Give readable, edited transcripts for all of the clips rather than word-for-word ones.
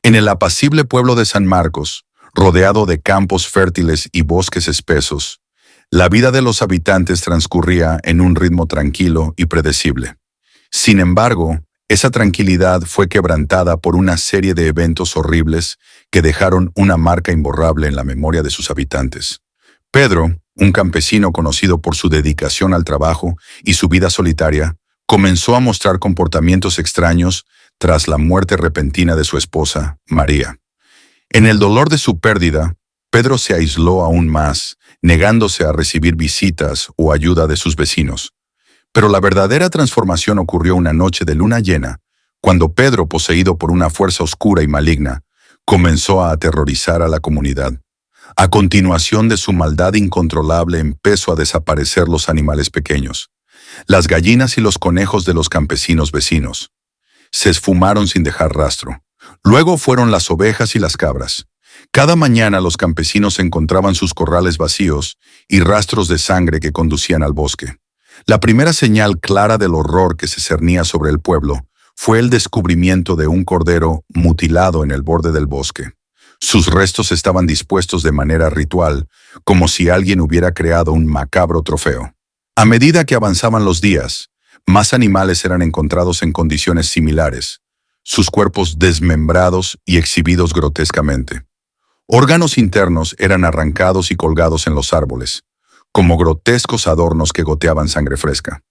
En el apacible pueblo de San Marcos, rodeado de campos fértiles y bosques espesos, la vida de los habitantes transcurría en un ritmo tranquilo y predecible. Sin embargo, esa tranquilidad fue quebrantada por una serie de eventos horribles que dejaron una marca imborrable en la memoria de sus habitantes. Pedro, un campesino conocido por su dedicación al trabajo y su vida solitaria, comenzó a mostrar comportamientos extraños tras la muerte repentina de su esposa, María. En el dolor de su pérdida, Pedro se aisló aún más, negándose a recibir visitas o ayuda de sus vecinos. Pero la verdadera transformación ocurrió una noche de luna llena, cuando Pedro, poseído por una fuerza oscura y maligna, comenzó a aterrorizar a la comunidad. A continuación de su maldad incontrolable empezó a desaparecer los animales pequeños, las gallinas y los conejos de los campesinos vecinos. Se esfumaron sin dejar rastro. Luego fueron las ovejas y las cabras. Cada mañana los campesinos encontraban sus corrales vacíos y rastros de sangre que conducían al bosque. La primera señal clara del horror que se cernía sobre el pueblo fue el descubrimiento de un cordero mutilado en el borde del bosque. Sus restos estaban dispuestos de manera ritual, como si alguien hubiera creado un macabro trofeo. A medida que avanzaban los días, más animales eran encontrados en condiciones similares, sus cuerpos desmembrados y exhibidos grotescamente. Órganos internos eran arrancados y colgados en los árboles, como grotescos adornos que goteaban sangre fresca.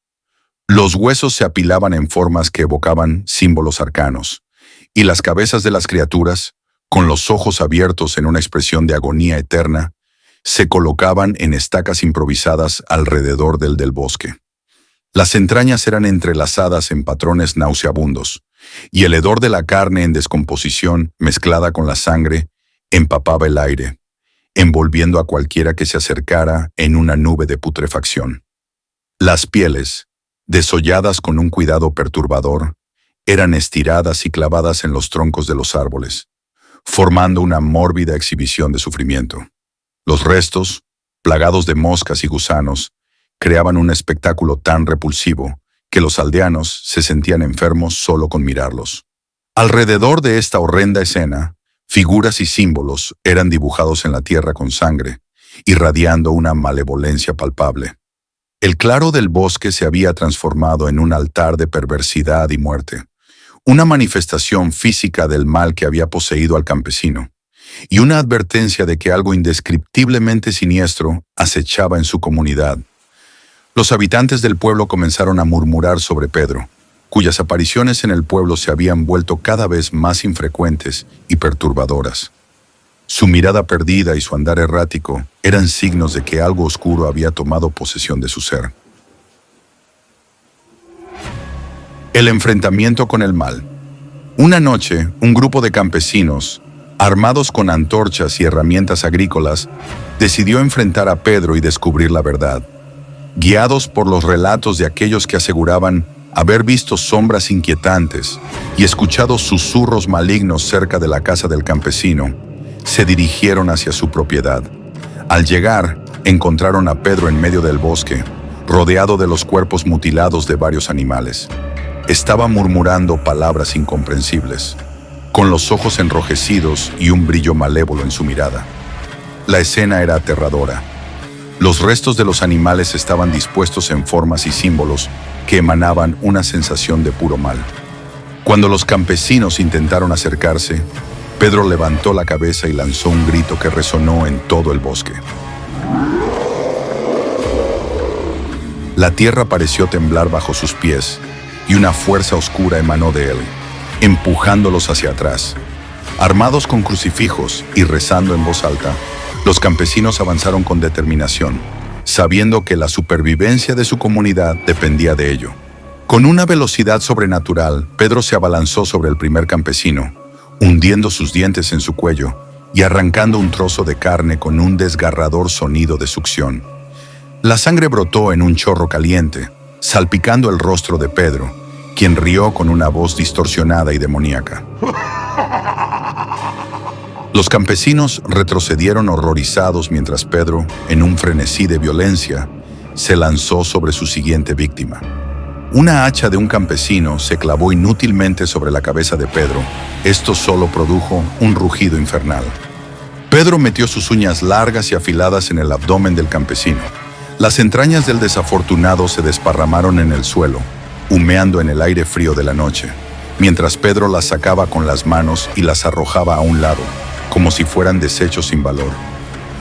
Los huesos se apilaban en formas que evocaban símbolos arcanos, y las cabezas de las criaturas, con los ojos abiertos en una expresión de agonía eterna, se colocaban en estacas improvisadas alrededor del bosque. Las entrañas eran entrelazadas en patrones nauseabundos, y el hedor de la carne en descomposición, mezclada con la sangre, empapaba el aire, envolviendo a cualquiera que se acercara en una nube de putrefacción. Las pieles, desolladas con un cuidado perturbador, eran estiradas y clavadas en los troncos de los árboles, formando una mórbida exhibición de sufrimiento. Los restos, plagados de moscas y gusanos, creaban un espectáculo tan repulsivo que los aldeanos se sentían enfermos solo con mirarlos. Alrededor de esta horrenda escena, figuras y símbolos eran dibujados en la tierra con sangre, irradiando una malevolencia palpable. El claro del bosque se había transformado en un altar de perversidad y muerte, una manifestación física del mal que había poseído al campesino, y una advertencia de que algo indescriptiblemente siniestro acechaba en su comunidad. Los habitantes del pueblo comenzaron a murmurar sobre Pedro, cuyas apariciones en el pueblo se habían vuelto cada vez más infrecuentes y perturbadoras. Su mirada perdida y su andar errático eran signos de que algo oscuro había tomado posesión de su ser. El enfrentamiento con el mal. Una noche, un grupo de campesinos, armados con antorchas y herramientas agrícolas, decidió enfrentar a Pedro y descubrir la verdad. Guiados por los relatos de aquellos que aseguraban haber visto sombras inquietantes y escuchado susurros malignos cerca de la casa del campesino, se dirigieron hacia su propiedad. Al llegar, encontraron a Pedro en medio del bosque, rodeado de los cuerpos mutilados de varios animales. Estaba murmurando palabras incomprensibles, con los ojos enrojecidos y un brillo malévolo en su mirada. La escena era aterradora. Los restos de los animales estaban dispuestos en formas y símbolos que emanaban una sensación de puro mal. Cuando los campesinos intentaron acercarse, Pedro levantó la cabeza y lanzó un grito que resonó en todo el bosque. La tierra pareció temblar bajo sus pies y una fuerza oscura emanó de él, empujándolos hacia atrás. Armados con crucifijos y rezando en voz alta, los campesinos avanzaron con determinación, sabiendo que la supervivencia de su comunidad dependía de ello. Con una velocidad sobrenatural, Pedro se abalanzó sobre el primer campesino, hundiendo sus dientes en su cuello y arrancando un trozo de carne con un desgarrador sonido de succión. La sangre brotó en un chorro caliente, salpicando el rostro de Pedro, quien rió con una voz distorsionada y demoníaca. Los campesinos retrocedieron horrorizados mientras Pedro, en un frenesí de violencia, se lanzó sobre su siguiente víctima. Una hacha de un campesino se clavó inútilmente sobre la cabeza de Pedro. Esto solo produjo un rugido infernal. Pedro metió sus uñas largas y afiladas en el abdomen del campesino. Las entrañas del desafortunado se desparramaron en el suelo, humeando en el aire frío de la noche, mientras Pedro las sacaba con las manos y las arrojaba a un lado, como si fueran desechos sin valor.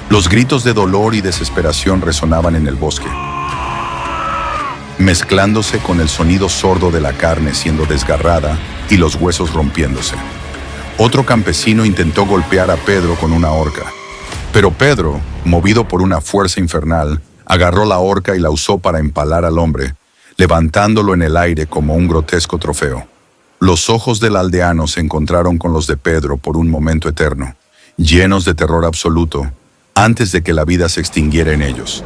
Los gritos de dolor y desesperación resonaban en el bosque, mezclándose con el sonido sordo de la carne siendo desgarrada y los huesos rompiéndose. Otro campesino intentó golpear a Pedro con una horca, pero Pedro, movido por una fuerza infernal, agarró la horca y la usó para empalar al hombre, levantándolo en el aire como un grotesco trofeo. Los ojos del aldeano se encontraron con los de Pedro por un momento eterno, llenos de terror absoluto, antes de que la vida se extinguiera en ellos.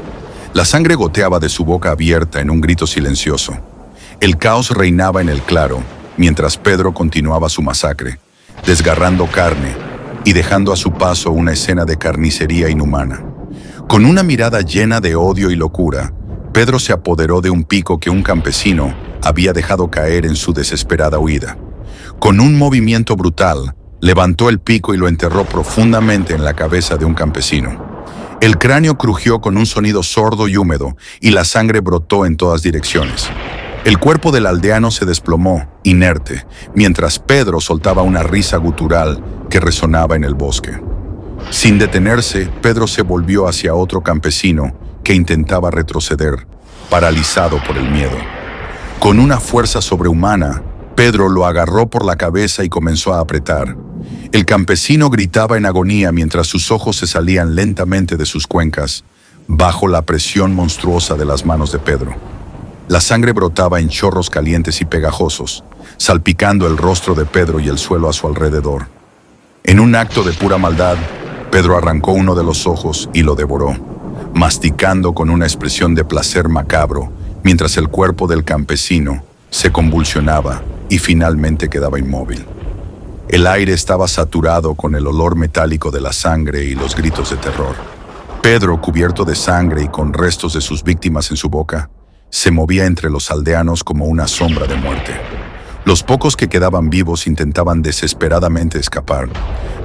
La sangre goteaba de su boca abierta en un grito silencioso. El caos reinaba en el claro, mientras Pedro continuaba su masacre, desgarrando carne y dejando a su paso una escena de carnicería inhumana. Con una mirada llena de odio y locura, Pedro se apoderó de un pico que un campesino había dejado caer en su desesperada huida. Con un movimiento brutal, levantó el pico y lo enterró profundamente en la cabeza de un campesino. El cráneo crujió con un sonido sordo y húmedo, y la sangre brotó en todas direcciones. El cuerpo del aldeano se desplomó, inerte, mientras Pedro soltaba una risa gutural que resonaba en el bosque. Sin detenerse, Pedro se volvió hacia otro campesino que intentaba retroceder, paralizado por el miedo. Con una fuerza sobrehumana, Pedro lo agarró por la cabeza y comenzó a apretar. El campesino gritaba en agonía mientras sus ojos se salían lentamente de sus cuencas, bajo la presión monstruosa de las manos de Pedro. La sangre brotaba en chorros calientes y pegajosos, salpicando el rostro de Pedro y el suelo a su alrededor. En un acto de pura maldad, Pedro arrancó uno de los ojos y lo devoró, masticando con una expresión de placer macabro, mientras el cuerpo del campesino se convulsionaba y finalmente quedaba inmóvil. El aire estaba saturado con el olor metálico de la sangre y los gritos de terror. Pedro, cubierto de sangre y con restos de sus víctimas en su boca, se movía entre los aldeanos como una sombra de muerte. Los pocos que quedaban vivos intentaban desesperadamente escapar,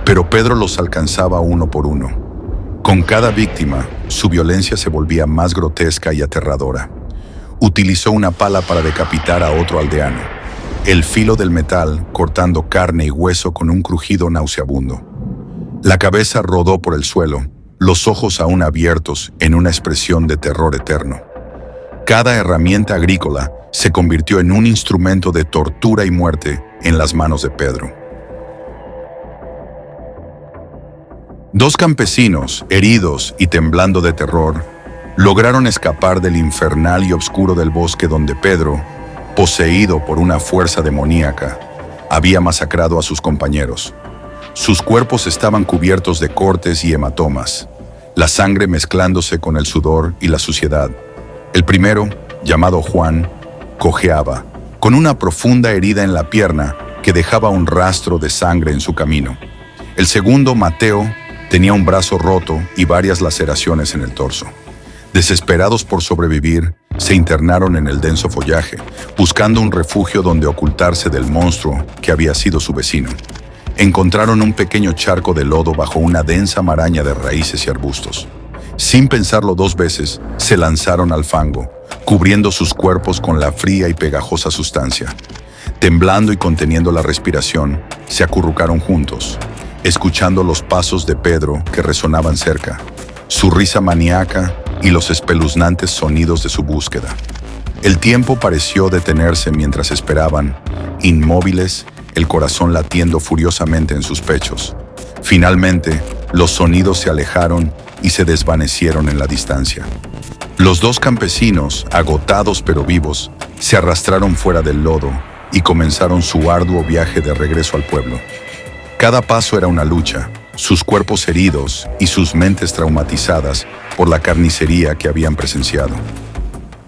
pero Pedro los alcanzaba uno por uno. Con cada víctima, su violencia se volvía más grotesca y aterradora. Utilizó una pala para decapitar a otro aldeano, el filo del metal cortando carne y hueso con un crujido nauseabundo. La cabeza rodó por el suelo, los ojos aún abiertos en una expresión de terror eterno. Cada herramienta agrícola se convirtió en un instrumento de tortura y muerte en las manos de Pedro. Dos campesinos, heridos y temblando de terror, lograron escapar del infernal y oscuro del bosque donde Pedro, poseído por una fuerza demoníaca, había masacrado a sus compañeros. Sus cuerpos estaban cubiertos de cortes y hematomas, la sangre mezclándose con el sudor y la suciedad. El primero, llamado Juan, cojeaba, con una profunda herida en la pierna que dejaba un rastro de sangre en su camino. El segundo, Mateo, tenía un brazo roto y varias laceraciones en el torso. Desesperados por sobrevivir, se internaron en el denso follaje, buscando un refugio donde ocultarse del monstruo que había sido su vecino. Encontraron un pequeño charco de lodo bajo una densa maraña de raíces y arbustos. Sin pensarlo dos veces, se lanzaron al fango, cubriendo sus cuerpos con la fría y pegajosa sustancia. Temblando y conteniendo la respiración, se acurrucaron juntos, escuchando los pasos de Pedro que resonaban cerca, su risa maníaca y los espeluznantes sonidos de su búsqueda. El tiempo pareció detenerse mientras esperaban, inmóviles, el corazón latiendo furiosamente en sus pechos. Finalmente, los sonidos se alejaron y se desvanecieron en la distancia. Los dos campesinos, agotados pero vivos, se arrastraron fuera del lodo y comenzaron su arduo viaje de regreso al pueblo. Cada paso era una lucha, sus cuerpos heridos y sus mentes traumatizadas por la carnicería que habían presenciado.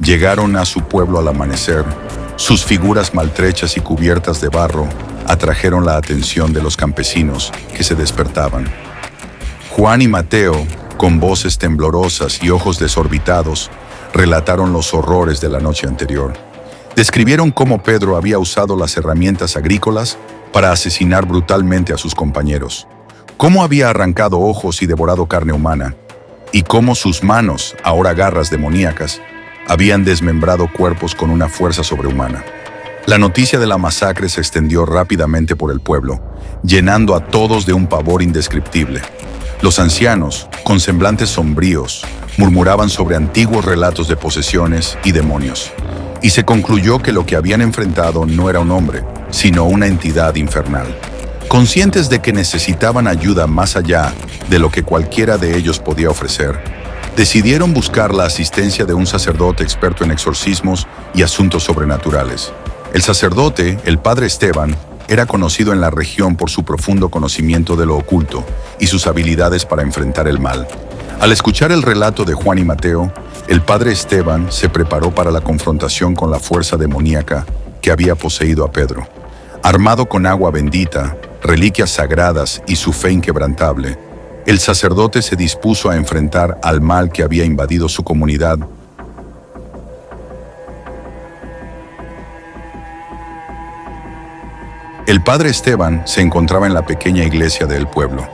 Llegaron a su pueblo al amanecer. Sus figuras maltrechas y cubiertas de barro atrajeron la atención de los campesinos que se despertaban. Juan y Mateo, con voces temblorosas y ojos desorbitados, relataron los horrores de la noche anterior. Describieron cómo Pedro había usado las herramientas agrícolas para asesinar brutalmente a sus compañeros, cómo había arrancado ojos y devorado carne humana, y cómo sus manos, ahora garras demoníacas, habían desmembrado cuerpos con una fuerza sobrehumana. La noticia de la masacre se extendió rápidamente por el pueblo, llenando a todos de un pavor indescriptible. Los ancianos, con semblantes sombríos, murmuraban sobre antiguos relatos de posesiones y demonios, y se concluyó que lo que habían enfrentado no era un hombre, sino una entidad infernal. Conscientes de que necesitaban ayuda más allá de lo que cualquiera de ellos podía ofrecer, decidieron buscar la asistencia de un sacerdote experto en exorcismos y asuntos sobrenaturales. El sacerdote, el padre Esteban, era conocido en la región por su profundo conocimiento de lo oculto y sus habilidades para enfrentar el mal. Al escuchar el relato de Juan y Mateo, el padre Esteban se preparó para la confrontación con la fuerza demoníaca que había poseído a Pedro. Armado con agua bendita, reliquias sagradas y su fe inquebrantable, el sacerdote se dispuso a enfrentar al mal que había invadido su comunidad. El padre Esteban se encontraba en la pequeña iglesia del pueblo.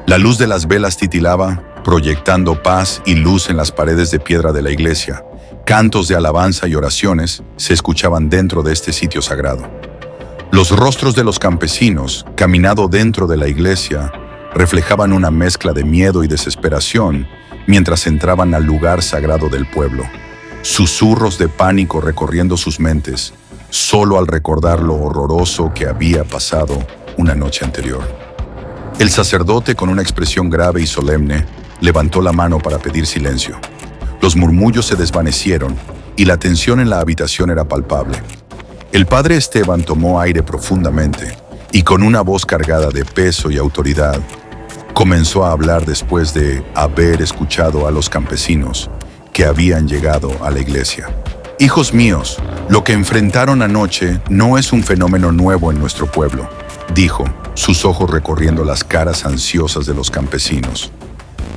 La luz de las velas titilaba, proyectando paz y luz en las paredes de piedra de la iglesia. Cantos de alabanza y oraciones se escuchaban dentro de este sitio sagrado. Los rostros de los campesinos, caminando dentro de la iglesia, reflejaban una mezcla de miedo y desesperación mientras entraban al lugar sagrado del pueblo. Susurros de pánico recorriendo sus mentes, solo al recordar lo horroroso que había pasado una noche anterior. El sacerdote, con una expresión grave y solemne, levantó la mano para pedir silencio. Los murmullos se desvanecieron y la tensión en la habitación era palpable. El padre Esteban tomó aire profundamente y, con una voz cargada de peso y autoridad, comenzó a hablar después de haber escuchado a los campesinos que habían llegado a la iglesia. Hijos míos, lo que enfrentaron anoche no es un fenómeno nuevo en nuestro pueblo, dijo, sus ojos recorriendo las caras ansiosas de los campesinos.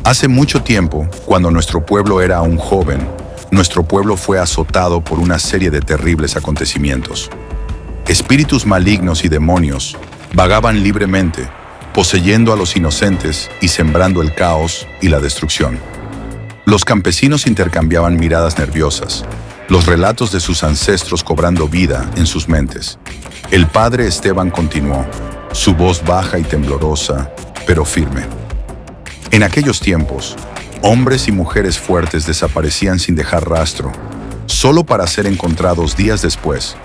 Hace mucho tiempo, cuando nuestro pueblo era aún joven, nuestro pueblo fue azotado por una serie de terribles acontecimientos. Espíritus malignos y demonios vagaban libremente, poseyendo a los inocentes y sembrando el caos y la destrucción. Los campesinos intercambiaban miradas nerviosas, los relatos de sus ancestros cobrando vida en sus mentes. El padre Esteban continuó, su voz baja y temblorosa, pero firme. En aquellos tiempos, hombres y mujeres fuertes desaparecían sin dejar rastro, solo para ser encontrados días después,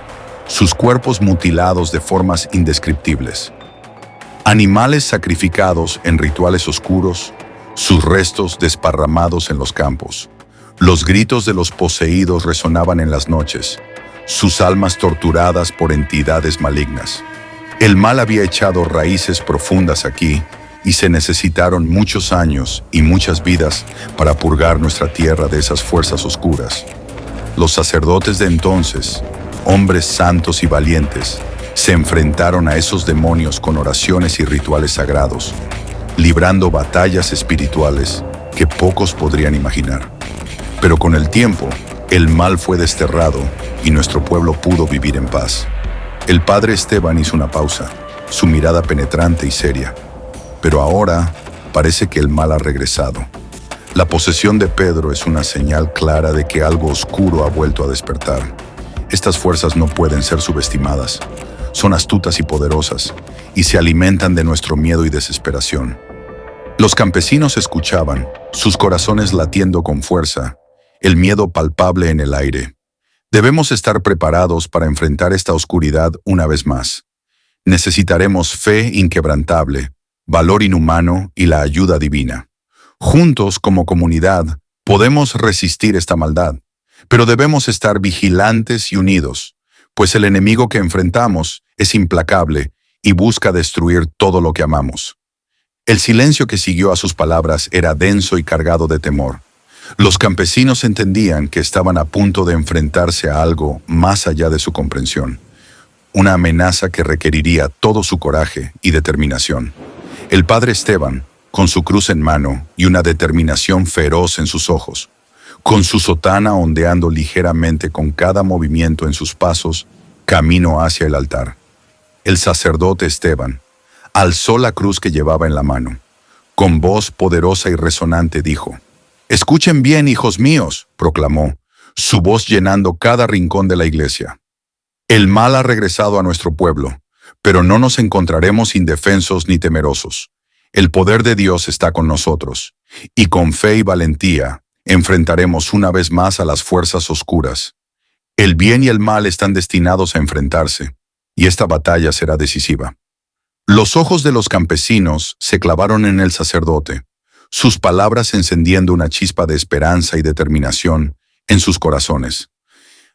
sus cuerpos mutilados de formas indescriptibles. Animales sacrificados en rituales oscuros, sus restos desparramados en los campos. Los gritos de los poseídos resonaban en las noches, sus almas torturadas por entidades malignas. El mal había echado raíces profundas aquí, y se necesitaron muchos años y muchas vidas para purgar nuestra tierra de esas fuerzas oscuras. Los sacerdotes de entonces, hombres santos y valientes, se enfrentaron a esos demonios con oraciones y rituales sagrados, librando batallas espirituales que pocos podrían imaginar. Pero con el tiempo, el mal fue desterrado y nuestro pueblo pudo vivir en paz. El padre Esteban hizo una pausa, su mirada penetrante y seria. Pero ahora parece que el mal ha regresado. La posesión de Pedro es una señal clara de que algo oscuro ha vuelto a despertar. Estas fuerzas no pueden ser subestimadas. Son astutas y poderosas, y se alimentan de nuestro miedo y desesperación. Los campesinos escuchaban, sus corazones latiendo con fuerza, el miedo palpable en el aire. Debemos estar preparados para enfrentar esta oscuridad una vez más. Necesitaremos fe inquebrantable, valor inhumano y la ayuda divina. Juntos, como comunidad, podemos resistir esta maldad, pero debemos estar vigilantes y unidos, pues el enemigo que enfrentamos es implacable y busca destruir todo lo que amamos. El silencio que siguió a sus palabras era denso y cargado de temor. Los campesinos entendían que estaban a punto de enfrentarse a algo más allá de su comprensión, una amenaza que requeriría todo su coraje y determinación. El padre Esteban, con su cruz en mano y una determinación feroz en sus ojos, con su sotana ondeando ligeramente con cada movimiento en sus pasos, camino hacia el altar. El sacerdote Esteban alzó la cruz que llevaba en la mano. Con voz poderosa y resonante dijo: «Escuchen bien, hijos míos», proclamó, su voz llenando cada rincón de la iglesia. «El mal ha regresado a nuestro pueblo, pero no nos encontraremos indefensos ni temerosos. El poder de Dios está con nosotros, y con fe y valentía enfrentaremos una vez más a las fuerzas oscuras. El bien y el mal están destinados a enfrentarse, y esta batalla será decisiva». Los ojos de los campesinos se clavaron en el sacerdote, sus palabras encendiendo una chispa de esperanza y determinación en sus corazones.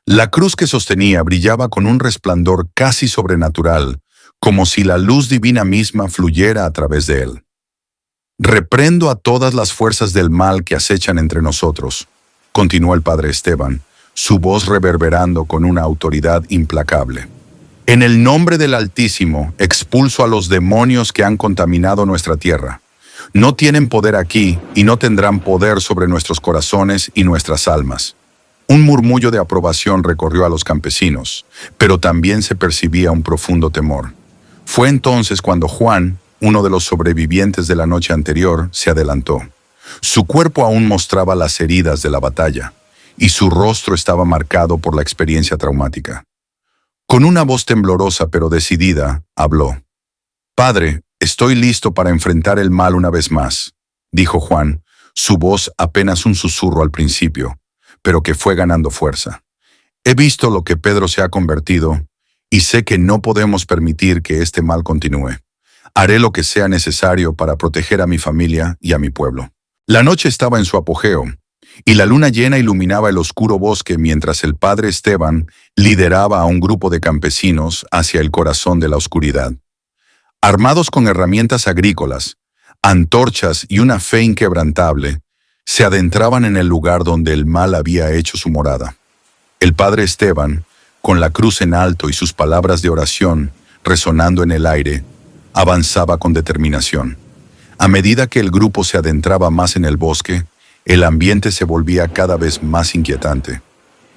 La cruz que sostenía brillaba con un resplandor casi sobrenatural, como si la luz divina misma fluyera a través de él. «Reprendo a todas las fuerzas del mal que acechan entre nosotros», continuó el padre Esteban, su voz reverberando con una autoridad implacable. «En el nombre del Altísimo, expulso a los demonios que han contaminado nuestra tierra. No tienen poder aquí y no tendrán poder sobre nuestros corazones y nuestras almas». Un murmullo de aprobación recorrió a los campesinos, pero también se percibía un profundo temor. Fue entonces cuando Juan, uno de los sobrevivientes de la noche anterior, se adelantó. Su cuerpo aún mostraba las heridas de la batalla, y su rostro estaba marcado por la experiencia traumática. Con una voz temblorosa pero decidida, habló. «Padre, estoy listo para enfrentar el mal una vez más», dijo Juan, su voz apenas un susurro al principio, pero que fue ganando fuerza. «He visto lo que Pedro se ha convertido, y sé que no podemos permitir que este mal continúe. Haré lo que sea necesario para proteger a mi familia y a mi pueblo». La noche estaba en su apogeo, y la luna llena iluminaba el oscuro bosque mientras el padre Esteban lideraba a un grupo de campesinos hacia el corazón de la oscuridad. Armados con herramientas agrícolas, antorchas y una fe inquebrantable, se adentraban en el lugar donde el mal había hecho su morada. El padre Esteban, con la cruz en alto y sus palabras de oración resonando en el aire, avanzaba con determinación. A medida que el grupo se adentraba más en el bosque, el ambiente se volvía cada vez más inquietante.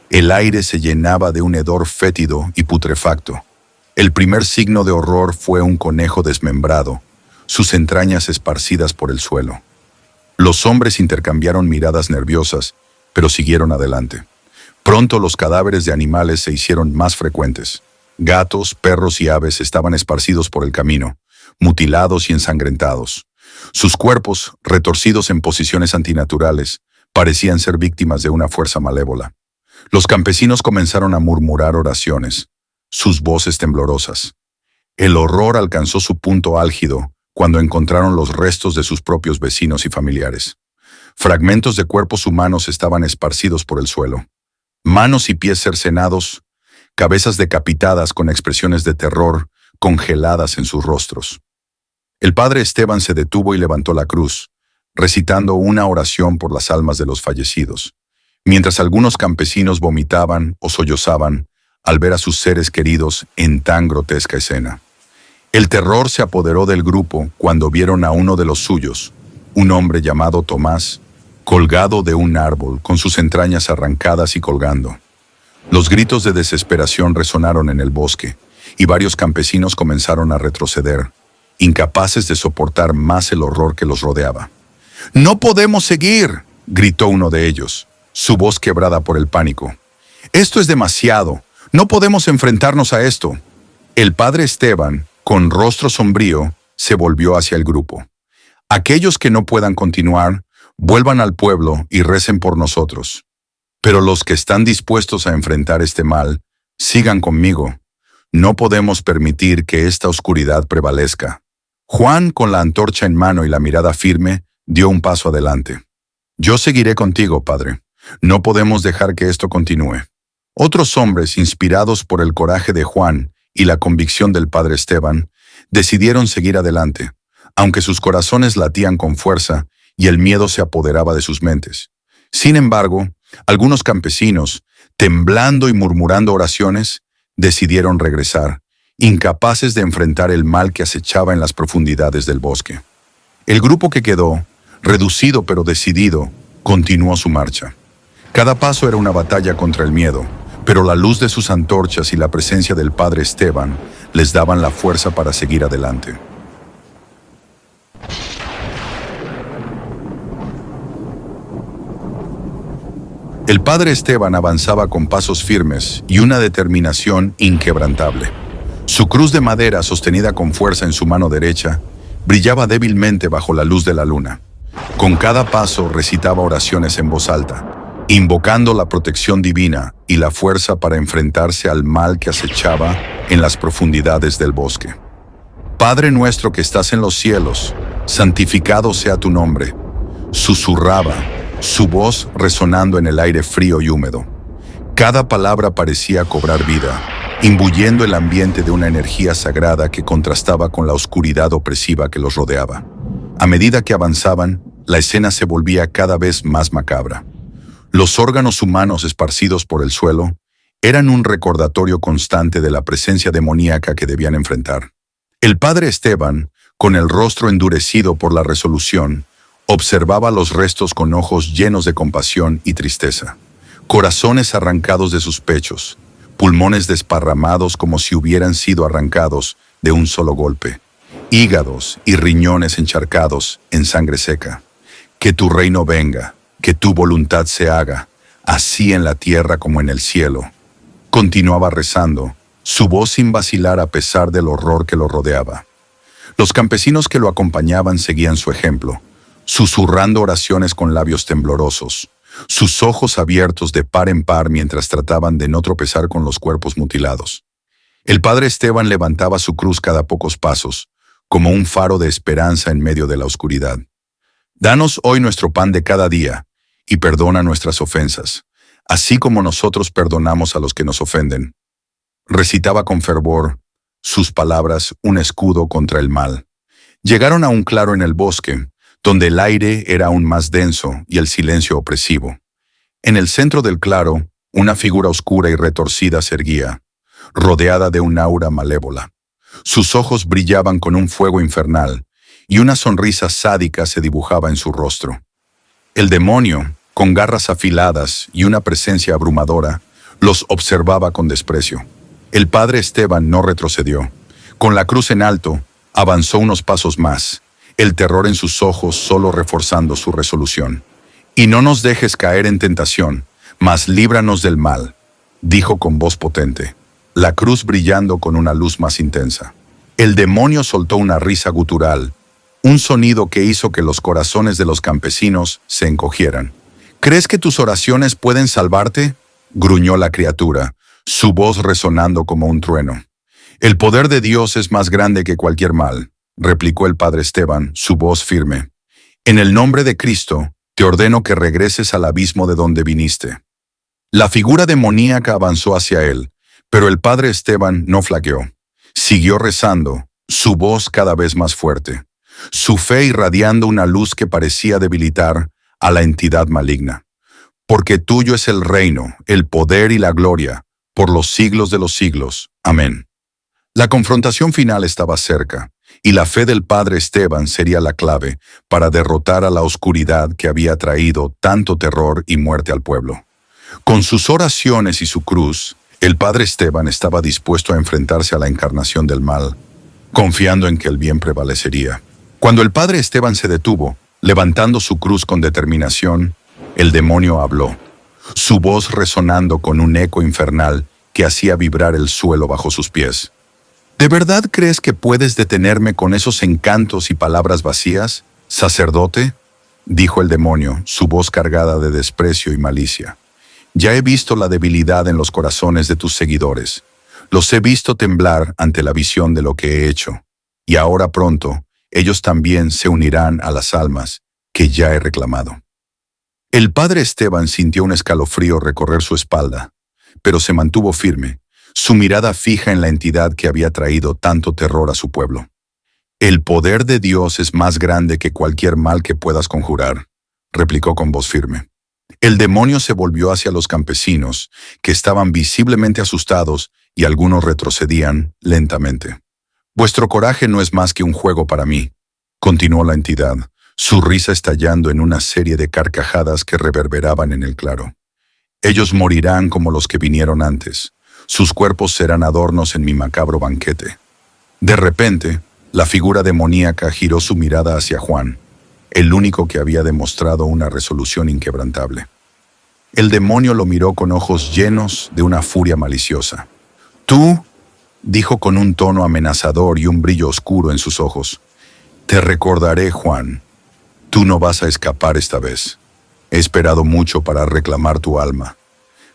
El aire se llenaba de un hedor fétido y putrefacto. El primer signo de horror fue un conejo desmembrado, sus entrañas esparcidas por el suelo. Los hombres intercambiaron miradas nerviosas, pero siguieron adelante. Pronto los cadáveres de animales se hicieron más frecuentes. Gatos, perros y aves estaban esparcidos por el camino, mutilados y ensangrentados. Sus cuerpos, retorcidos en posiciones antinaturales, parecían ser víctimas de una fuerza malévola. Los campesinos comenzaron a murmurar oraciones, sus voces temblorosas. El horror alcanzó su punto álgido cuando encontraron los restos de sus propios vecinos y familiares. Fragmentos de cuerpos humanos estaban esparcidos por el suelo. Manos y pies cercenados, cabezas decapitadas con expresiones de terror congeladas en sus rostros. El padre Esteban se detuvo y levantó la cruz, recitando una oración por las almas de los fallecidos, mientras algunos campesinos vomitaban o sollozaban al ver a sus seres queridos en tan grotesca escena. El terror se apoderó del grupo cuando vieron a uno de los suyos, un hombre llamado Tomás, colgado de un árbol con sus entrañas arrancadas y colgando. Los gritos de desesperación resonaron en el bosque, y varios campesinos comenzaron a retroceder, incapaces de soportar más el horror que los rodeaba. «¡No podemos seguir!», gritó uno de ellos, su voz quebrada por el pánico. «Esto es demasiado. No podemos enfrentarnos a esto». El padre Esteban, con rostro sombrío, se volvió hacia el grupo. «Aquellos que no puedan continuar, vuelvan al pueblo y recen por nosotros. Pero los que están dispuestos a enfrentar este mal, sigan conmigo. No podemos permitir que esta oscuridad prevalezca». Juan, con la antorcha en mano y la mirada firme, dio un paso adelante. «Yo seguiré contigo, padre. No podemos dejar que esto continúe». Otros hombres, inspirados por el coraje de Juan y la convicción del padre Esteban, decidieron seguir adelante, aunque sus corazones latían con fuerza y el miedo se apoderaba de sus mentes. Sin embargo, algunos campesinos, temblando y murmurando oraciones, decidieron regresar, incapaces de enfrentar el mal que acechaba en las profundidades del bosque. El grupo que quedó, reducido pero decidido, continuó su marcha. Cada paso era una batalla contra el miedo, pero la luz de sus antorchas y la presencia del padre Esteban les daban la fuerza para seguir adelante. El padre Esteban avanzaba con pasos firmes y una determinación inquebrantable. Su cruz de madera, sostenida con fuerza en su mano derecha, brillaba débilmente bajo la luz de la luna. Con cada paso recitaba oraciones en voz alta, invocando la protección divina y la fuerza para enfrentarse al mal que acechaba en las profundidades del bosque. Padre nuestro que estás en los cielos, santificado sea tu nombre, susurraba, su voz resonando en el aire frío y húmedo. Cada palabra parecía cobrar vida, imbuyendo el ambiente de una energía sagrada que contrastaba con la oscuridad opresiva que los rodeaba. A medida que avanzaban, la escena se volvía cada vez más macabra. Los órganos humanos esparcidos por el suelo eran un recordatorio constante de la presencia demoníaca que debían enfrentar. El padre Esteban, con el rostro endurecido por la resolución, observaba los restos con ojos llenos de compasión y tristeza. Corazones arrancados de sus pechos, pulmones desparramados como si hubieran sido arrancados de un solo golpe, hígados y riñones encharcados en sangre seca. Que tu reino venga, que tu voluntad se haga, así en la tierra como en el cielo. Continuaba rezando, su voz sin vacilar a pesar del horror que lo rodeaba. Los campesinos que lo acompañaban seguían su ejemplo, susurrando oraciones con labios temblorosos, sus ojos abiertos de par en par mientras trataban de no tropezar con los cuerpos mutilados. El padre Esteban levantaba su cruz cada pocos pasos, como un faro de esperanza en medio de la oscuridad. Danos hoy nuestro pan de cada día, y perdona nuestras ofensas, así como nosotros perdonamos a los que nos ofenden. Recitaba con fervor, sus palabras un escudo contra el mal. Llegaron a un claro en el bosque, donde el aire era aún más denso y el silencio opresivo. En el centro del claro, una figura oscura y retorcida se erguía, rodeada de un aura malévola. Sus ojos brillaban con un fuego infernal, y una sonrisa sádica se dibujaba en su rostro. El demonio, con garras afiladas y una presencia abrumadora, los observaba con desprecio. El padre Esteban no retrocedió. Con la cruz en alto, avanzó unos pasos más, el terror en sus ojos solo reforzando su resolución. «Y no nos dejes caer en tentación, mas líbranos del mal», dijo con voz potente, la cruz brillando con una luz más intensa. El demonio soltó una risa gutural, un sonido que hizo que los corazones de los campesinos se encogieran. «¿Crees que tus oraciones pueden salvarte?», gruñó la criatura, su voz resonando como un trueno. «El poder de Dios es más grande que cualquier mal», replicó el padre Esteban, su voz firme. «En el nombre de Cristo, te ordeno que regreses al abismo de donde viniste». La figura demoníaca avanzó hacia él, pero el padre Esteban no flaqueó. Siguió rezando, su voz cada vez más fuerte, su fe irradiando una luz que parecía debilitar a la entidad maligna. «Porque tuyo es el reino, el poder y la gloria, por los siglos de los siglos. Amén». La confrontación final estaba cerca, y la fe del padre Esteban sería la clave para derrotar a la oscuridad que había traído tanto terror y muerte al pueblo. Con sus oraciones y su cruz, el padre Esteban estaba dispuesto a enfrentarse a la encarnación del mal, confiando en que el bien prevalecería. Cuando el padre Esteban se detuvo, levantando su cruz con determinación, el demonio habló, su voz resonando con un eco infernal que hacía vibrar el suelo bajo sus pies. ¿De verdad crees que puedes detenerme con esos encantos y palabras vacías, sacerdote?, dijo el demonio, su voz cargada de desprecio y malicia. «Ya he visto la debilidad en los corazones de tus seguidores. Los he visto temblar ante la visión de lo que he hecho. Y ahora pronto, ellos también se unirán a las almas que ya he reclamado». El padre Esteban sintió un escalofrío recorrer su espalda, pero se mantuvo firme, su mirada fija en la entidad que había traído tanto terror a su pueblo. «El poder de Dios es más grande que cualquier mal que puedas conjurar», replicó con voz firme. El demonio se volvió hacia los campesinos, que estaban visiblemente asustados y algunos retrocedían lentamente. «Vuestro coraje no es más que un juego para mí», continuó la entidad, su risa estallando en una serie de carcajadas que reverberaban en el claro. Ellos morirán como los que vinieron antes. Sus cuerpos serán adornos en mi macabro banquete. De repente, la figura demoníaca giró su mirada hacia Juan, el único que había demostrado una resolución inquebrantable. El demonio lo miró con ojos llenos de una furia maliciosa. «Tú», dijo con un tono amenazador y un brillo oscuro en sus ojos, «te recordaré, Juan. Tú no vas a escapar esta vez. He esperado mucho para reclamar tu alma.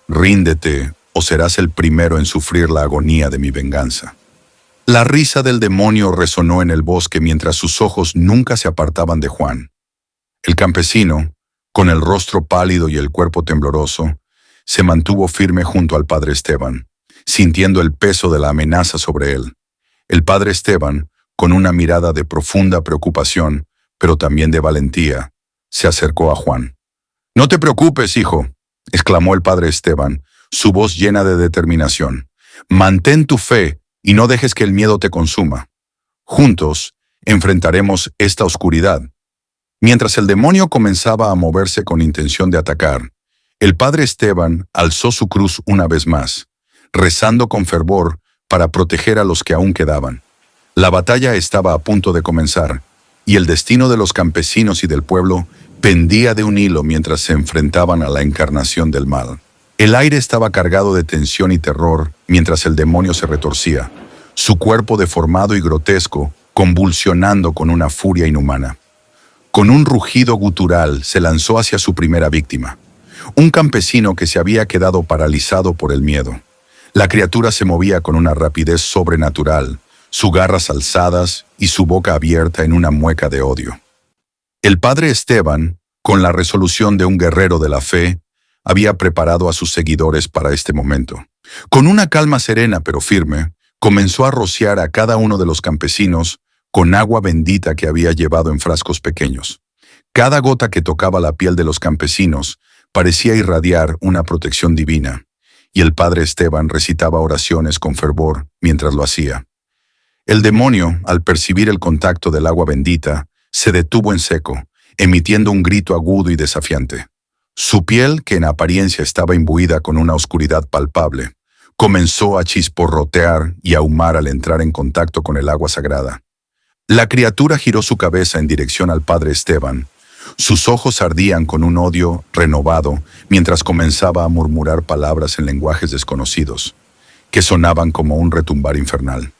Ríndete o serás el primero en sufrir la agonía de mi venganza». La risa del demonio resonó en el bosque mientras sus ojos nunca se apartaban de Juan. El campesino, con el rostro pálido y el cuerpo tembloroso, se mantuvo firme junto al padre Esteban, sintiendo el peso de la amenaza sobre él. El padre Esteban, con una mirada de profunda preocupación, pero también de valentía, se acercó a Juan. «No te preocupes, hijo», exclamó el padre Esteban, su voz llena de determinación. «Mantén tu fe y no dejes que el miedo te consuma. Juntos enfrentaremos esta oscuridad». Mientras el demonio comenzaba a moverse con intención de atacar, el padre Esteban alzó su cruz una vez más, rezando con fervor para proteger a los que aún quedaban. La batalla estaba a punto de comenzar, y el destino de los campesinos y del pueblo pendía de un hilo mientras se enfrentaban a la encarnación del mal. El aire estaba cargado de tensión y terror mientras el demonio se retorcía, su cuerpo deformado y grotesco, convulsionando con una furia inhumana. Con un rugido gutural se lanzó hacia su primera víctima, un campesino que se había quedado paralizado por el miedo. La criatura se movía con una rapidez sobrenatural, sus garras alzadas y su boca abierta en una mueca de odio. El padre Esteban, con la resolución de un guerrero de la fe, había preparado a sus seguidores para este momento. Con una calma serena pero firme, comenzó a rociar a cada uno de los campesinos con agua bendita que había llevado en frascos pequeños. Cada gota que tocaba la piel de los campesinos parecía irradiar una protección divina, y el padre Esteban recitaba oraciones con fervor mientras lo hacía. El demonio, al percibir el contacto del agua bendita, se detuvo en seco, emitiendo un grito agudo y desafiante. Su piel, que en apariencia estaba imbuida con una oscuridad palpable, comenzó a chisporrotear y ahumar al entrar en contacto con el agua sagrada. La criatura giró su cabeza en dirección al padre Esteban. Sus ojos ardían con un odio renovado mientras comenzaba a murmurar palabras en lenguajes desconocidos, que sonaban como un retumbar infernal.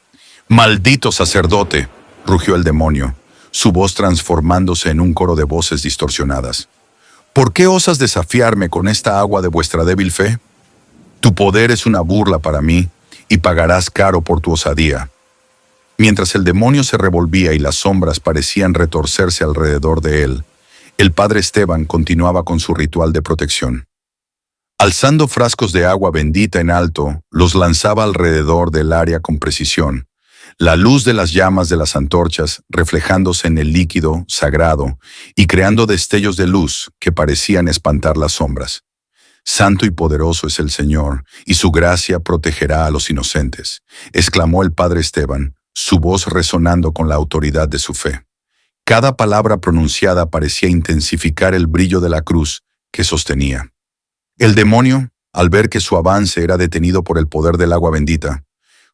«¡Maldito sacerdote!», rugió el demonio, su voz transformándose en un coro de voces distorsionadas. «¿Por qué osas desafiarme con esta agua de vuestra débil fe? Tu poder es una burla para mí y pagarás caro por tu osadía». Mientras el demonio se revolvía y las sombras parecían retorcerse alrededor de él, el padre Esteban continuaba con su ritual de protección. Alzando frascos de agua bendita en alto, los lanzaba alrededor del área con precisión, la luz de las llamas de las antorchas reflejándose en el líquido sagrado y creando destellos de luz que parecían espantar las sombras. «Santo y poderoso es el Señor, y su gracia protegerá a los inocentes», exclamó el padre Esteban, su voz resonando con la autoridad de su fe. Cada palabra pronunciada parecía intensificar el brillo de la cruz que sostenía. El demonio, al ver que su avance era detenido por el poder del agua bendita,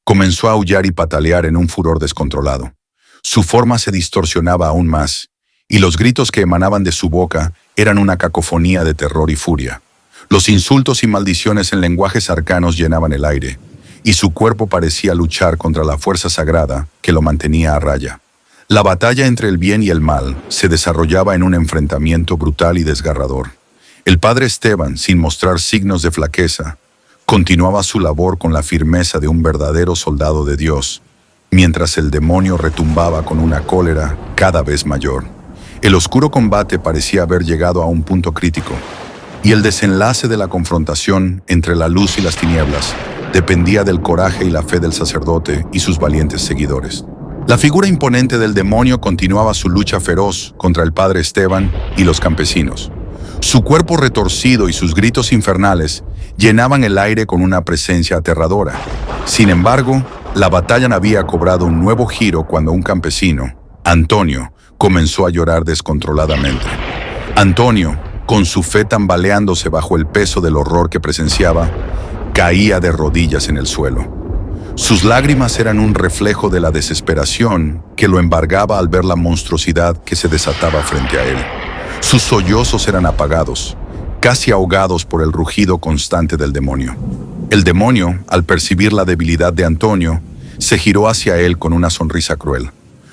comenzó a aullar y patalear en un furor descontrolado. Su forma se distorsionaba aún más, y los gritos que emanaban de su boca eran una cacofonía de terror y furia. Los insultos y maldiciones en lenguajes arcanos llenaban el aire, y su cuerpo parecía luchar contra la fuerza sagrada que lo mantenía a raya. La batalla entre el bien y el mal se desarrollaba en un enfrentamiento brutal y desgarrador. El padre Esteban, sin mostrar signos de flaqueza, continuaba su labor con la firmeza de un verdadero soldado de Dios, mientras el demonio retumbaba con una cólera cada vez mayor. El oscuro combate parecía haber llegado a un punto crítico, y el desenlace de la confrontación entre la luz y las tinieblas dependía del coraje y la fe del sacerdote y sus valientes seguidores. La figura imponente del demonio continuaba su lucha feroz contra el padre Esteban y los campesinos. Su cuerpo retorcido y sus gritos infernales llenaban el aire con una presencia aterradora. Sin embargo, la batalla había cobrado un nuevo giro cuando un campesino, Antonio, comenzó a llorar descontroladamente. Antonio, con su fe tambaleándose bajo el peso del horror que presenciaba, caía de rodillas en el suelo. Sus lágrimas eran un reflejo de la desesperación que lo embargaba al ver la monstruosidad que se desataba frente a él. Sus sollozos eran apagados, casi ahogados por el rugido constante del demonio. El demonio, al percibir la debilidad de Antonio, se giró hacia él con una sonrisa cruel.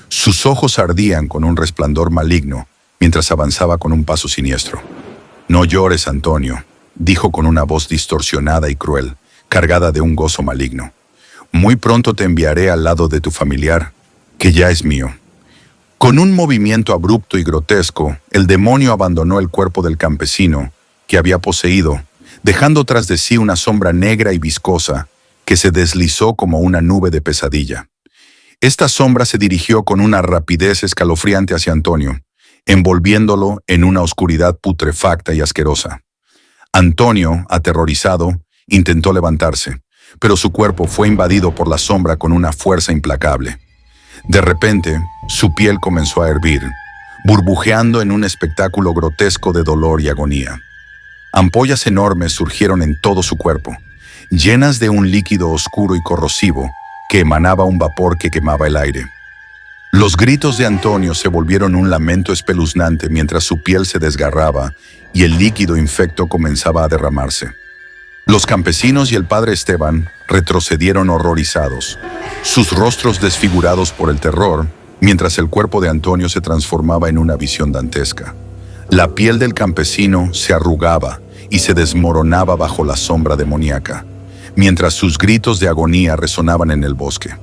Sus ojos ardían con un resplandor maligno mientras avanzaba con un paso siniestro. «No llores, Antonio», dijo con una voz distorsionada y cruel, cargada de un gozo maligno. «Muy pronto te enviaré al lado de tu familiar, que ya es mío». Con un movimiento abrupto y grotesco, el demonio abandonó el cuerpo del campesino que había poseído, dejando tras de sí una sombra negra y viscosa que se deslizó como una nube de pesadilla. Esta sombra se dirigió con una rapidez escalofriante hacia Antonio, envolviéndolo en una oscuridad putrefacta y asquerosa. Antonio, aterrorizado, intentó levantarse, pero su cuerpo fue invadido por la sombra con una fuerza implacable. De repente, su piel comenzó a hervir, burbujeando en un espectáculo grotesco de dolor y agonía. Ampollas enormes surgieron en todo su cuerpo, llenas de un líquido oscuro y corrosivo que emanaba un vapor que quemaba el aire. Los gritos de Antonio se volvieron un lamento espeluznante mientras su piel se desgarraba y el líquido infecto comenzaba a derramarse. Los campesinos y el padre Esteban retrocedieron horrorizados, sus rostros desfigurados por el terror, mientras el cuerpo de Antonio se transformaba en una visión dantesca. La piel del campesino se arrugaba y se desmoronaba bajo la sombra demoníaca, mientras sus gritos de agonía resonaban en el bosque.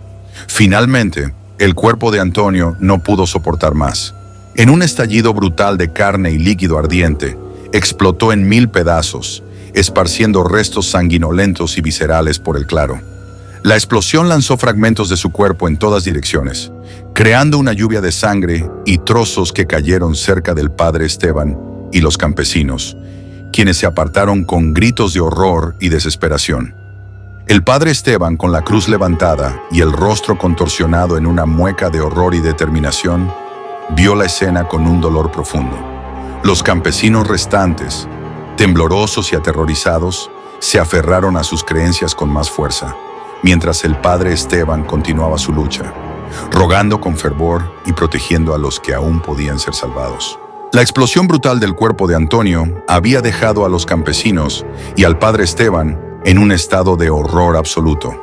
Finalmente, el cuerpo de Antonio no pudo soportar más. En un estallido brutal de carne y líquido ardiente, explotó en 1000 pedazos, esparciendo restos sanguinolentos y viscerales por el claro. La explosión lanzó fragmentos de su cuerpo en todas direcciones, creando una lluvia de sangre y trozos que cayeron cerca del padre Esteban y los campesinos, quienes se apartaron con gritos de horror y desesperación. El padre Esteban, con la cruz levantada y el rostro contorsionado en una mueca de horror y determinación, vio la escena con un dolor profundo. Los campesinos restantes, temblorosos y aterrorizados, se aferraron a sus creencias con más fuerza, mientras el padre Esteban continuaba su lucha, rogando con fervor y protegiendo a los que aún podían ser salvados. La explosión brutal del cuerpo de Antonio había dejado a los campesinos y al padre Esteban en un estado de horror absoluto.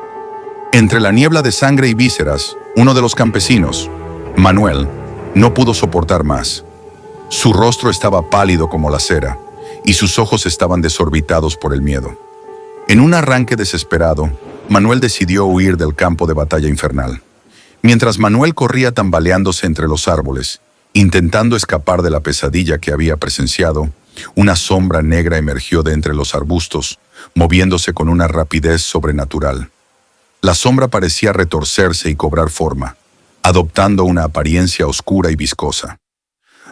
Entre la niebla de sangre y vísceras, uno de los campesinos, Manuel, no pudo soportar más. Su rostro estaba pálido como la cera, y sus ojos estaban desorbitados por el miedo. En un arranque desesperado, Manuel decidió huir del campo de batalla infernal. Mientras Manuel corría tambaleándose entre los árboles, intentando escapar de la pesadilla que había presenciado, una sombra negra emergió de entre los arbustos, moviéndose con una rapidez sobrenatural. La sombra parecía retorcerse y cobrar forma, adoptando una apariencia oscura y viscosa.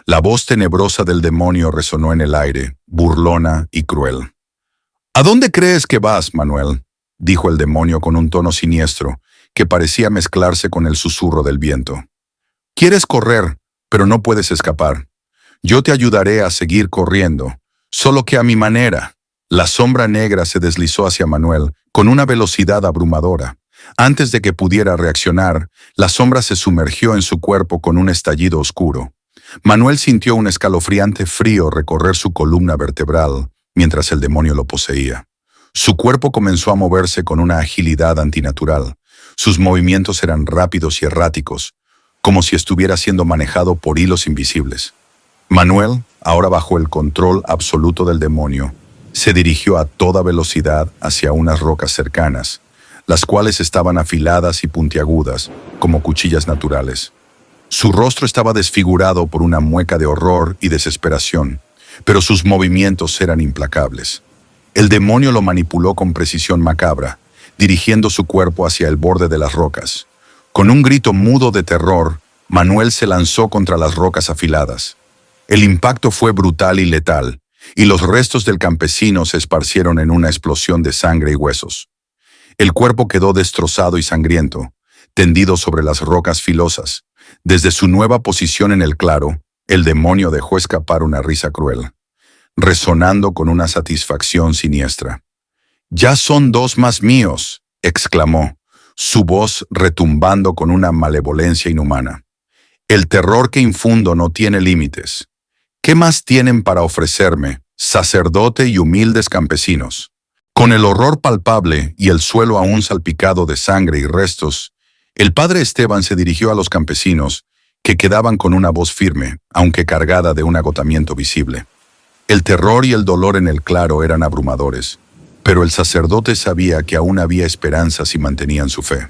La voz tenebrosa del demonio resonó en el aire, burlona y cruel. «¿A dónde crees que vas, Manuel?», dijo el demonio con un tono siniestro que parecía mezclarse con el susurro del viento. «Quieres correr, pero no puedes escapar. Yo te ayudaré a seguir corriendo, solo que a mi manera». La sombra negra se deslizó hacia Manuel con una velocidad abrumadora. Antes de que pudiera reaccionar, la sombra se sumergió en su cuerpo con un estallido oscuro. Manuel sintió un escalofriante frío recorrer su columna vertebral mientras el demonio lo poseía. Su cuerpo comenzó a moverse con una agilidad antinatural. Sus movimientos eran rápidos y erráticos, como si estuviera siendo manejado por hilos invisibles. Manuel, ahora bajo el control absoluto del demonio, se dirigió a toda velocidad hacia unas rocas cercanas, las cuales estaban afiladas y puntiagudas, como cuchillas naturales. Su rostro estaba desfigurado por una mueca de horror y desesperación, pero sus movimientos eran implacables. El demonio lo manipuló con precisión macabra, dirigiendo su cuerpo hacia el borde de las rocas. Con un grito mudo de terror, Manuel se lanzó contra las rocas afiladas. El impacto fue brutal y letal, y los restos del campesino se esparcieron en una explosión de sangre y huesos. El cuerpo quedó destrozado y sangriento, tendido sobre las rocas filosas. Desde su nueva posición en el claro, el demonio dejó escapar una risa cruel. resonando con una satisfacción siniestra. «Ya son dos más míos», exclamó, su voz retumbando con una malevolencia inhumana. «El terror que infundo no tiene límites. ¿Qué más tienen para ofrecerme, sacerdote y humildes campesinos?» Con el horror palpable y el suelo aún salpicado de sangre y restos, el padre Esteban se dirigió a los campesinos, que quedaban con una voz firme, aunque cargada de un agotamiento visible. El terror y el dolor en el claro eran abrumadores, pero el sacerdote sabía que aún había esperanza si mantenían su fe.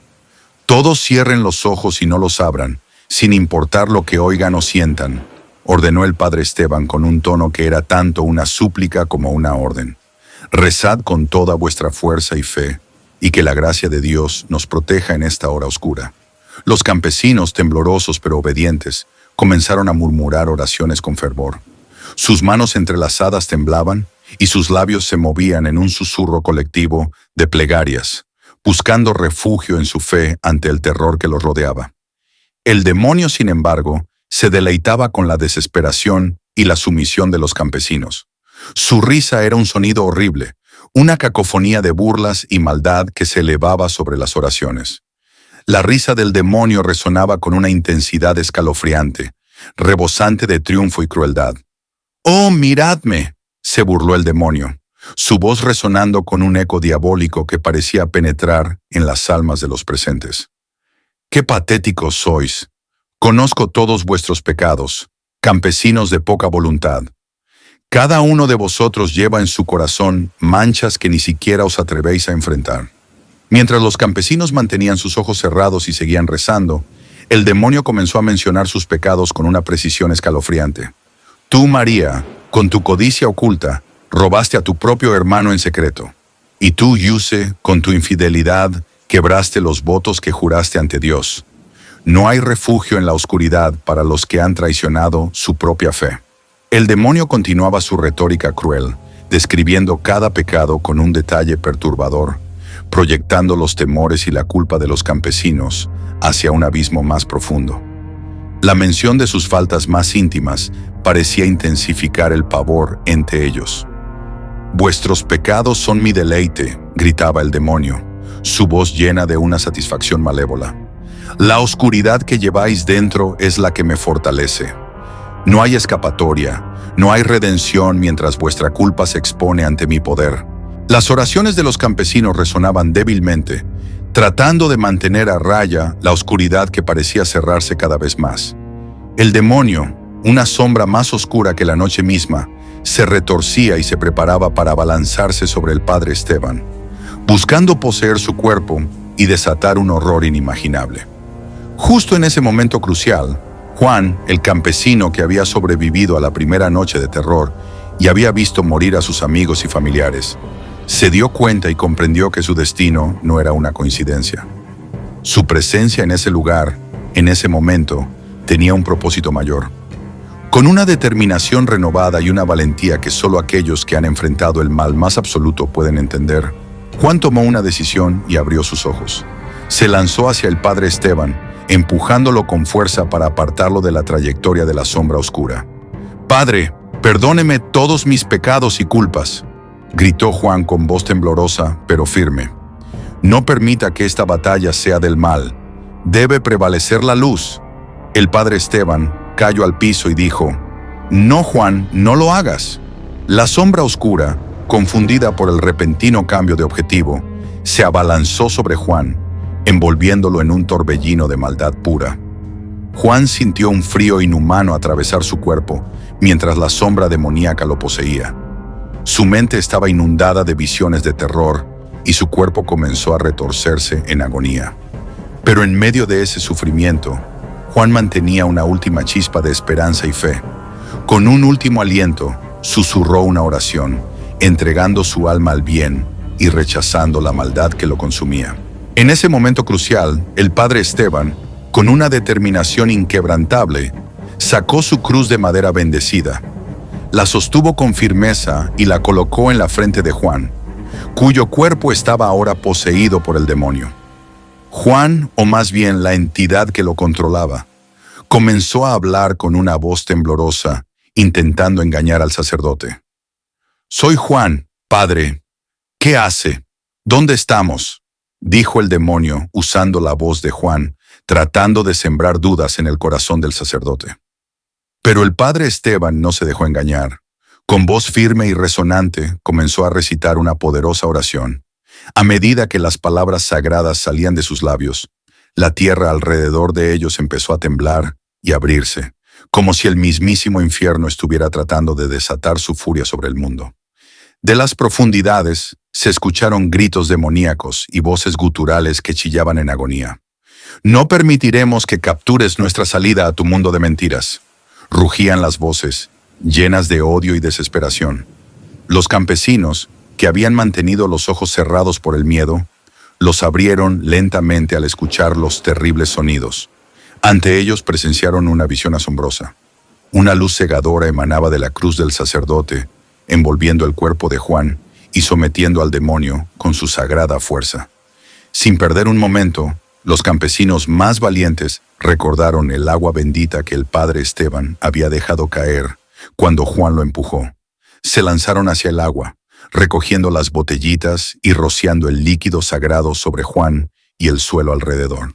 «Todos cierren los ojos y no los abran, sin importar lo que oigan o sientan», ordenó el padre Esteban con un tono que era tanto una súplica como una orden. «Rezad con toda vuestra fuerza y fe, y que la gracia de Dios nos proteja en esta hora oscura». Los campesinos, temblorosos pero obedientes, comenzaron a murmurar oraciones con fervor. Sus manos entrelazadas temblaban y sus labios se movían en un susurro colectivo de plegarias, buscando refugio en su fe ante el terror que los rodeaba. El demonio, sin embargo, se deleitaba con la desesperación y la sumisión de los campesinos. Su risa era un sonido horrible, una cacofonía de burlas y maldad que se elevaba sobre las oraciones. La risa del demonio resonaba con una intensidad escalofriante, rebosante de triunfo y crueldad. «¡Oh, miradme!», se burló el demonio, su voz resonando con un eco diabólico que parecía penetrar en las almas de los presentes. «¡Qué patéticos sois! Conozco todos vuestros pecados, campesinos de poca voluntad. Cada uno de vosotros lleva en su corazón manchas que ni siquiera os atrevéis a enfrentar». Mientras los campesinos mantenían sus ojos cerrados y seguían rezando, el demonio comenzó a mencionar sus pecados con una precisión escalofriante. «Tú, María, con tu codicia oculta, robaste a tu propio hermano en secreto. Y tú, Yuse, con tu infidelidad, quebraste los votos que juraste ante Dios. No hay refugio en la oscuridad para los que han traicionado su propia fe». El demonio continuaba su retórica cruel, describiendo cada pecado con un detalle perturbador, proyectando los temores y la culpa de los campesinos hacia un abismo más profundo. La mención de sus faltas más íntimas parecía intensificar el pavor entre ellos. «Vuestros pecados son mi deleite», gritaba el demonio, su voz llena de una satisfacción malévola. «La oscuridad que lleváis dentro es la que me fortalece. No hay escapatoria, no hay redención mientras vuestra culpa se expone ante mi poder». Las oraciones de los campesinos resonaban débilmente, tratando de mantener a raya la oscuridad que parecía cerrarse cada vez más. El demonio, una sombra más oscura que la noche misma, se retorcía y se preparaba para abalanzarse sobre el padre Esteban, buscando poseer su cuerpo y desatar un horror inimaginable. Justo en ese momento crucial, Juan, el campesino que había sobrevivido a la primera noche de terror y había visto morir a sus amigos y familiares, se dio cuenta y comprendió que su destino no era una coincidencia. Su presencia en ese lugar, en ese momento, tenía un propósito mayor. Con una determinación renovada y una valentía que solo aquellos que han enfrentado el mal más absoluto pueden entender, Juan tomó una decisión y abrió sus ojos. Se lanzó hacia el padre Esteban, empujándolo con fuerza para apartarlo de la trayectoria de la sombra oscura. «Padre, perdóneme todos mis pecados y culpas», gritó Juan con voz temblorosa pero firme. «No permita que esta batalla sea del mal. Debe prevalecer la luz». El padre Esteban cayó al piso y dijo: «No, Juan, no lo hagas». La sombra oscura, confundida por el repentino cambio de objetivo, se abalanzó sobre Juan, envolviéndolo en un torbellino de maldad pura. Juan sintió un frío inhumano atravesar su cuerpo mientras la sombra demoníaca lo poseía. Su mente estaba inundada de visiones de terror y su cuerpo comenzó a retorcerse en agonía. Pero en medio de ese sufrimiento, Juan mantenía una última chispa de esperanza y fe. Con un último aliento, susurró una oración, entregando su alma al bien y rechazando la maldad que lo consumía. En ese momento crucial, el padre Esteban, con una determinación inquebrantable, sacó su cruz de madera bendecida, la sostuvo con firmeza y la colocó en la frente de Juan, cuyo cuerpo estaba ahora poseído por el demonio. Juan, o más bien la entidad que lo controlaba, comenzó a hablar con una voz temblorosa, intentando engañar al sacerdote. Soy Juan, padre. ¿Qué hace? ¿Dónde estamos? Dijo el demonio, usando la voz de Juan, tratando de sembrar dudas en el corazón del sacerdote. Pero el padre Esteban no se dejó engañar. Con voz firme y resonante, comenzó a recitar una poderosa oración. A medida que las palabras sagradas salían de sus labios, la tierra alrededor de ellos empezó a temblar y abrirse, como si el mismísimo infierno estuviera tratando de desatar su furia sobre el mundo. De las profundidades se escucharon gritos demoníacos y voces guturales que chillaban en agonía. «No permitiremos que captures nuestra salida a tu mundo de mentiras», rugían las voces, llenas de odio y desesperación. Los campesinos, que habían mantenido los ojos cerrados por el miedo, los abrieron lentamente al escuchar los terribles sonidos. Ante ellos presenciaron una visión asombrosa. Una luz cegadora emanaba de la cruz del sacerdote, envolviendo el cuerpo de Juan y sometiendo al demonio con su sagrada fuerza. Sin perder un momento, los campesinos más valientes recordaron el agua bendita que el padre Esteban había dejado caer cuando Juan lo empujó. Se lanzaron hacia el agua, recogiendo las botellitas y rociando el líquido sagrado sobre Juan y el suelo alrededor.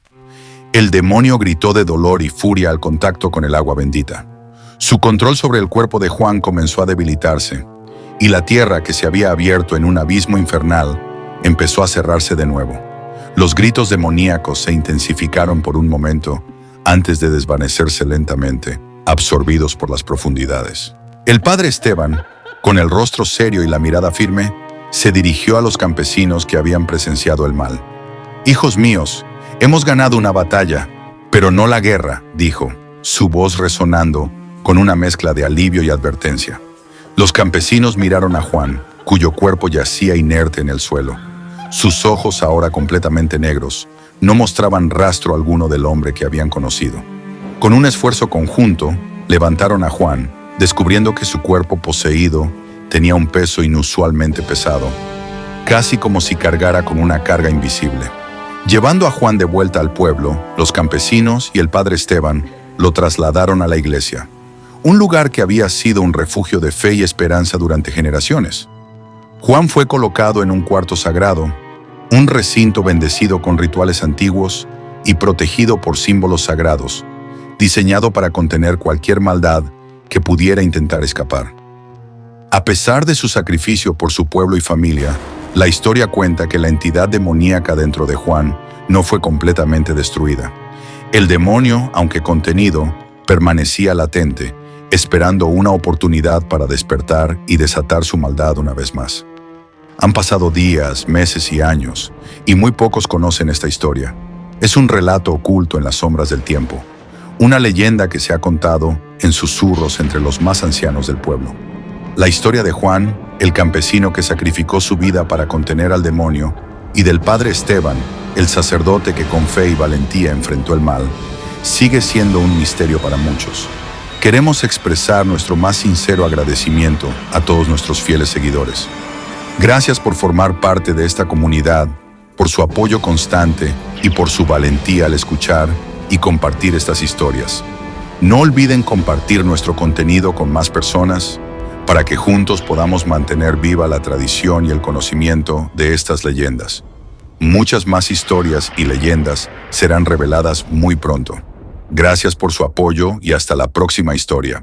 El demonio gritó de dolor y furia al contacto con el agua bendita. Su control sobre el cuerpo de Juan comenzó a debilitarse, y la tierra que se había abierto en un abismo infernal empezó a cerrarse de nuevo. Los gritos demoníacos se intensificaron por un momento antes de desvanecerse lentamente, absorbidos por las profundidades. El padre Esteban, con el rostro serio y la mirada firme, se dirigió a los campesinos que habían presenciado el mal. «Hijos míos, hemos ganado una batalla, pero no la guerra», dijo, su voz resonando con una mezcla de alivio y advertencia. Los campesinos miraron a Juan, cuyo cuerpo yacía inerte en el suelo. Sus ojos, ahora completamente negros, no mostraban rastro alguno del hombre que habían conocido. Con un esfuerzo conjunto, levantaron a Juan, descubriendo que su cuerpo poseído tenía un peso inusualmente pesado, casi como si cargara con una carga invisible. Llevando a Juan de vuelta al pueblo, los campesinos y el padre Esteban lo trasladaron a la iglesia, un lugar que había sido un refugio de fe y esperanza durante generaciones. Juan fue colocado en un cuarto sagrado, un recinto bendecido con rituales antiguos y protegido por símbolos sagrados, diseñado para contener cualquier maldad que pudiera intentar escapar. A pesar de su sacrificio por su pueblo y familia, la historia cuenta que la entidad demoníaca dentro de Juan no fue completamente destruida. El demonio, aunque contenido, permanecía latente, esperando una oportunidad para despertar y desatar su maldad una vez más. Han pasado días, meses y años, y muy pocos conocen esta historia. Es un relato oculto en las sombras del tiempo, una leyenda que se ha contado en susurros entre los más ancianos del pueblo. La historia de Juan, el campesino que sacrificó su vida para contener al demonio, y del padre Esteban, el sacerdote que con fe y valentía enfrentó el mal, sigue siendo un misterio para muchos. Queremos expresar nuestro más sincero agradecimiento a todos nuestros fieles seguidores. Gracias por formar parte de esta comunidad, por su apoyo constante y por su valentía al escuchar y compartir estas historias. No olviden compartir nuestro contenido con más personas para que juntos podamos mantener viva la tradición y el conocimiento de estas leyendas. Muchas más historias y leyendas serán reveladas muy pronto. Gracias por su apoyo y hasta la próxima historia.